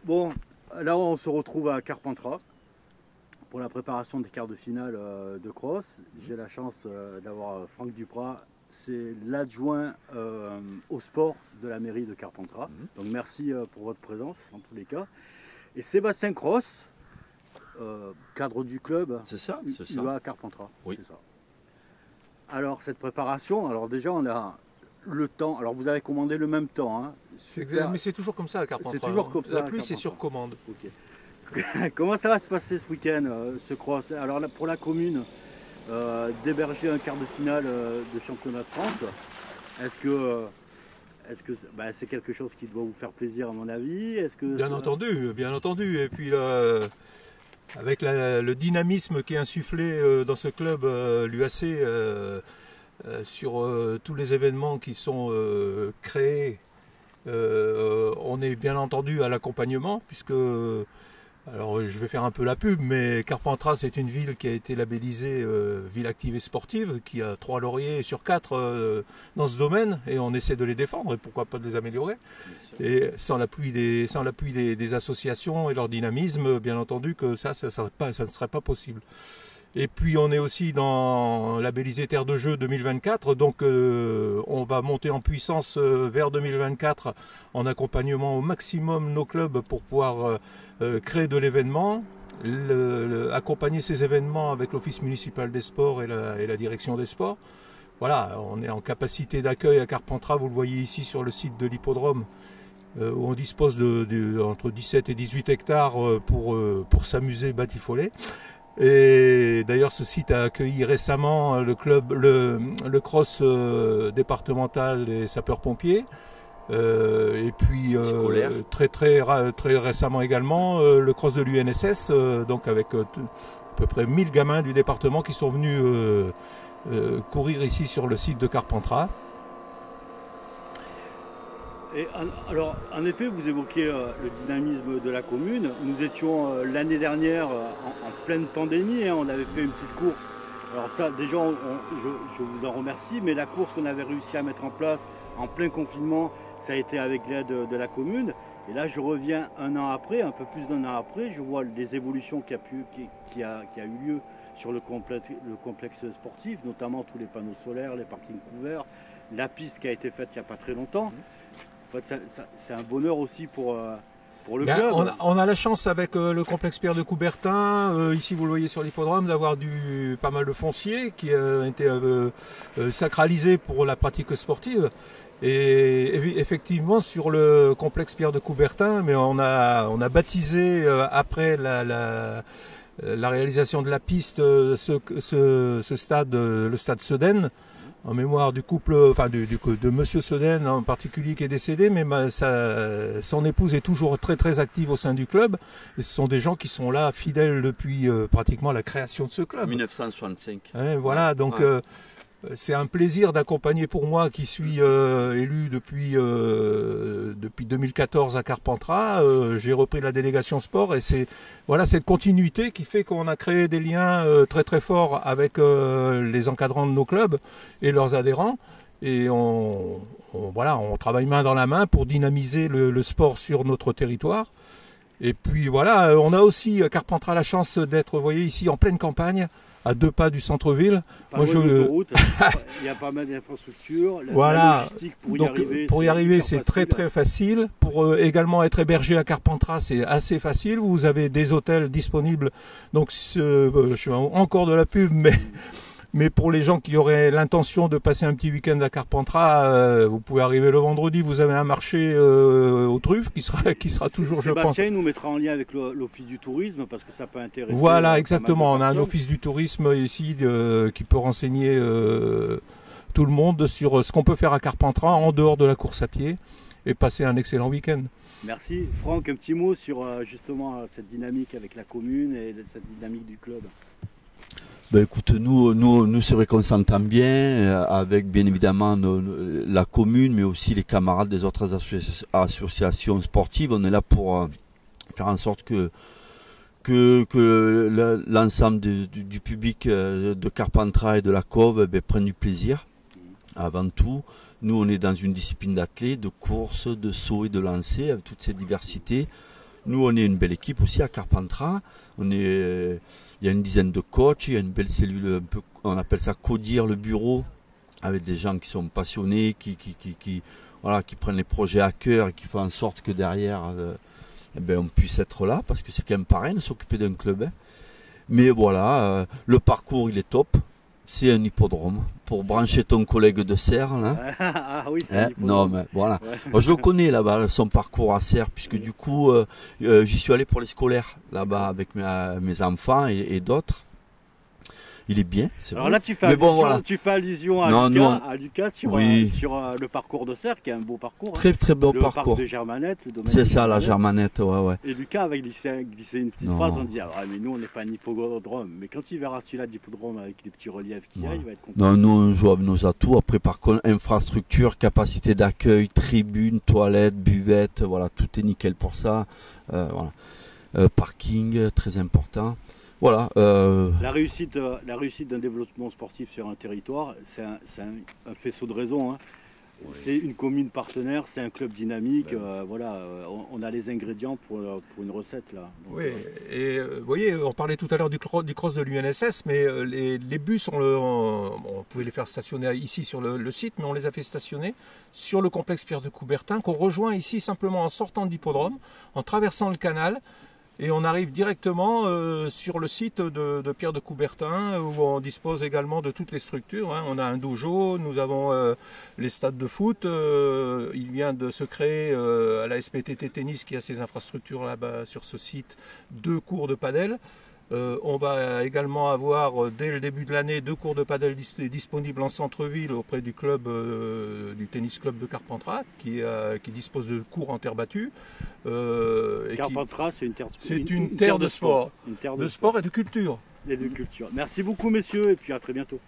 Bon, là on se retrouve à Carpentras pour la préparation des quarts de finale de cross. J'ai la chance d'avoir Franck Duprat, c'est l'adjoint au sport de la mairie de Carpentras. Donc merci pour votre présence en tous les cas. Et Sébastien Cross, cadre du club UA Carpentras. Oui. Ça. Alors cette préparation, alors déjà on a le temps, alors vous avez commandé le même temps. Hein. Mais c'est toujours comme ça à Carpentras. C'est toujours comme ça. La pluie c'est sur commande. Okay. Comment ça va se passer ce week-end, ce cross? Alors là, pour la commune, d'héberger un quart de finale de championnat de France, est-ce que c'est quelque chose qui doit vous faire plaisir à mon avis? Bien entendu. Et puis avec le dynamisme qui est insufflé dans ce club, l'UAC, sur tous les événements qui sont créés, on est bien entendu à l'accompagnement, puisque... Alors je vais faire un peu la pub, mais Carpentras c'est une ville qui a été labellisée ville active et sportive, qui a 3 lauriers sur 4 dans ce domaine, et on essaie de les défendre, et pourquoi pas de les améliorer. Et sans l'appui des associations et leur dynamisme, bien entendu que ça ne serait pas possible. Et puis on est aussi dans labellisé Terre de Jeux 2024, donc on va monter en puissance vers 2024 en accompagnement au maximum nos clubs pour pouvoir créer de l'événement, accompagner ces événements avec l'Office municipal des sports et la direction des sports. Voilà, on est en capacité d'accueil à Carpentras, vous le voyez ici sur le site de l'hippodrome, où on dispose entre 17 et 18 hectares pour s'amuser, batifoler. Et d'ailleurs ce site a accueilli récemment le cross départemental des sapeurs-pompiers, et puis très récemment également le cross de l'UNSS, donc avec à peu près 1000 gamins du département qui sont venus courir ici sur le site de Carpentras. Et alors, en effet, vous évoquez le dynamisme de la commune. Nous étions l'année dernière en pleine pandémie, hein, on avait fait une petite course. Alors ça, déjà, je vous en remercie, mais la course qu'on avait réussi à mettre en place en plein confinement, ça a été avec l'aide de la commune. Et là, je reviens un an après, un peu plus d'un an après, je vois les évolutions qui a eu lieu sur le complexe sportif, notamment tous les panneaux solaires, les parkings couverts, la piste qui a été faite il n'y a pas très longtemps. En fait, c'est un bonheur aussi pour le club. On a la chance avec le complexe Pierre de Coubertin, ici vous le voyez sur l'hippodrome, d'avoir pas mal de foncier qui a été sacralisé pour la pratique sportive. Et effectivement sur le complexe Pierre de Coubertin, mais on a baptisé après la réalisation de la piste ce stade, le stade Sedaine, en mémoire du couple, enfin de Monsieur Sedaine en particulier qui est décédé, mais son épouse est toujours très très active au sein du club. Et ce sont des gens qui sont là fidèles depuis pratiquement la création de ce club. 1965. Voilà, donc c'est un plaisir d'accompagner pour moi qui suis élu depuis 2014 à Carpentras. J'ai repris la délégation sport et c'est voilà cette continuité qui fait qu'on a créé des liens très très forts avec les encadrants de nos clubs et leurs adhérents. Et on travaille main dans la main pour dynamiser le sport sur notre territoire. Et puis voilà, on a aussi Carpentras la chance d'être, vous voyez ici, en pleine campagne, à 2 pas du centre-ville. Il y a pas mal d'infrastructures. Voilà, pour y arriver, c'est très très facile. Pour également être hébergé à Carpentras, c'est assez facile. Vous avez des hôtels disponibles. Donc je suis encore de la pub, mais pour les gens qui auraient l'intention de passer un petit week-end à Carpentras, vous pouvez arriver le vendredi. Vous avez un marché aux truffes qui sera toujours, je pense. Sébastien nous mettra en lien avec l'office du tourisme parce que ça peut intéresser. Voilà, exactement. On a un office du tourisme ici qui peut renseigner tout le monde sur ce qu'on peut faire à Carpentras en dehors de la course à pied et passer un excellent week-end. Merci. Franck, un petit mot sur justement cette dynamique avec la commune et cette dynamique du club. Ben écoute, nous c'est vrai qu'on s'entend bien avec bien évidemment la commune, mais aussi les camarades des autres associations sportives. On est là pour faire en sorte que l'ensemble du public de Carpentras et de la Cove prenne du plaisir. Avant tout, nous on est dans une discipline d'athlètes, de course, de saut et de lancer, avec toutes ces diversités. Nous, on est une belle équipe aussi à Carpentras. Il y a une dizaine de coachs, il y a une belle cellule, un peu, on appelle ça CODIR, le bureau, avec des gens qui sont passionnés, qui prennent les projets à cœur et qui font en sorte que derrière, on puisse être là, parce que c'est quand même pareil de s'occuper d'un club. Hein. Mais voilà, le parcours, il est top. C'est un hippodrome. Pour brancher ton collègue de Serres, là. Ah oui, c'est un hippodrome. Non, mais voilà. Ouais. Moi, je le connais là-bas, son parcours à Serres, puisque du coup, j'y suis allé pour les scolaires, là-bas, avec mes enfants et d'autres. Il est bien, c'est vrai. Alors là, tu fais allusion à Lucas sur le parcours de Serres, qui est un beau parcours. Très très beau le parcours. Parc de Germanette, le domaine. C'est ça, la Germanette, ouais. Et Lucas avait glissé une petite phrase, on dit mais nous on n'est pas un hippodrome. Mais quand il verra celui-là d'hippodrome avec les petits reliefs qu'il y a, il va être content. Non, nous on joue avec nos atouts. Après, par contre, infrastructure, capacité d'accueil, tribune, toilettes, buvette, voilà, tout est nickel pour ça. Voilà. Parking, très important. Voilà. La réussite d'un développement sportif sur un territoire, c'est un faisceau de raisons. Hein. Oui. C'est une commune partenaire, c'est un club dynamique. On a les ingrédients pour une recette là. Donc, oui, et vous voyez, on parlait tout à l'heure du cross de l'UNSS, mais les bus, on pouvait les faire stationner ici sur le site, mais on les a fait stationner sur le complexe Pierre de Coubertin, qu'on rejoint ici simplement en sortant de l'hippodrome, en traversant le canal. Et on arrive directement sur le site de Pierre de Coubertin, où on dispose également de toutes les structures. Hein. On a un dojo, nous avons les stades de foot. Il vient de se créer à la SPTT Tennis, qui a ses infrastructures là-bas sur ce site, 2 cours de padel. On va également avoir dès le début de l'année 2 cours de padel disponibles en centre-ville auprès du club du tennis club de Carpentras qui dispose de cours en terre battue. Carpentras, c'est une terre de sport. De sport et de culture. Et de culture. Merci beaucoup messieurs et puis à très bientôt.